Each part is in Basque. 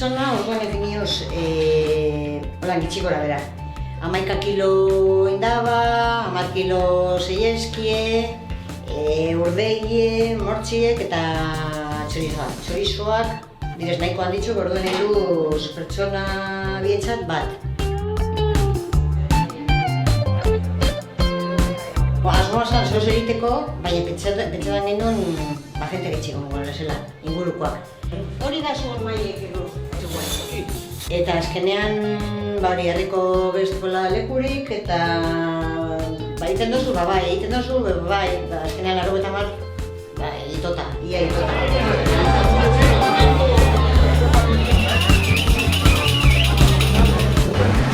pertsona, orduan egin nioz, hola, gitxi gora bera. 11 kilo indaba, 10 kilo zeieskie, urdeie, mortxiek eta txorizoak. Txorizoak, direz nahiko handitzu, orduan eduz pertsona bietzat bat. Asmoa zan zoz egiteko, baina pentsatzen genuen jente gitxiko gara zela, ingurukoak. Hori da zuen maiek edo. Eta azkenean, herriko bezkola lekurik, eta egiten dozu, egiten dozu, azkenean 80 itota, ia itota.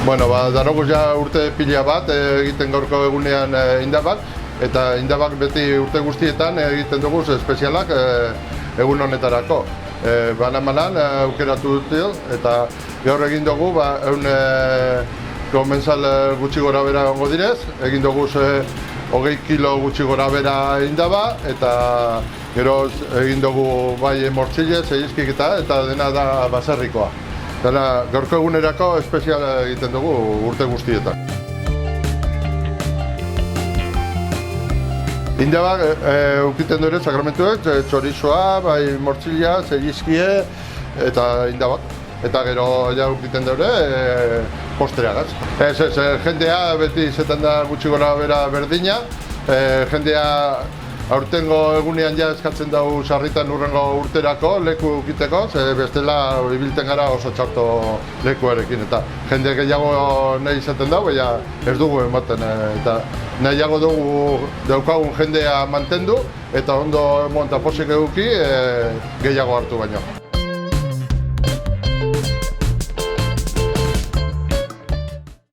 Bueno, daroguz ja urte pila bat egiten gaurko egunean indabak, eta indabak beti urte guztietan egiten dugu espezialak egun honetarako. Banan aukeratu dut, eta gaur egin dugu, egun komensal gutxi gora bera gongo direz, egin dugu 20 kilo gutxi gora bera indaba, eta gero egin dugu bai mortxile, zeiskik eta dena da baserrikoa. Dena gaurko egunerako espezial egiten dugu urte guztietan. Indabak ukiten dure sakramentuek, txorizoa, bai mortzilea, zeiizkie eta indabak. Eta gero ja ukiten dure postreagaz. Jendea beti izaten da gutxi gora bera berdina. Jendea aurtengo egunean ja eskatzen dugu sarritan urrengo urterako leku ukiteko, bestela ibilten gara oso txarto lekuarekin. Eta jende gehiago nahi izaten dugu, baina ez dugu ematen. Eta nahiago dugu daukagun jendea mantendu, eta ondo monta posik eduki gehiago hartu baino.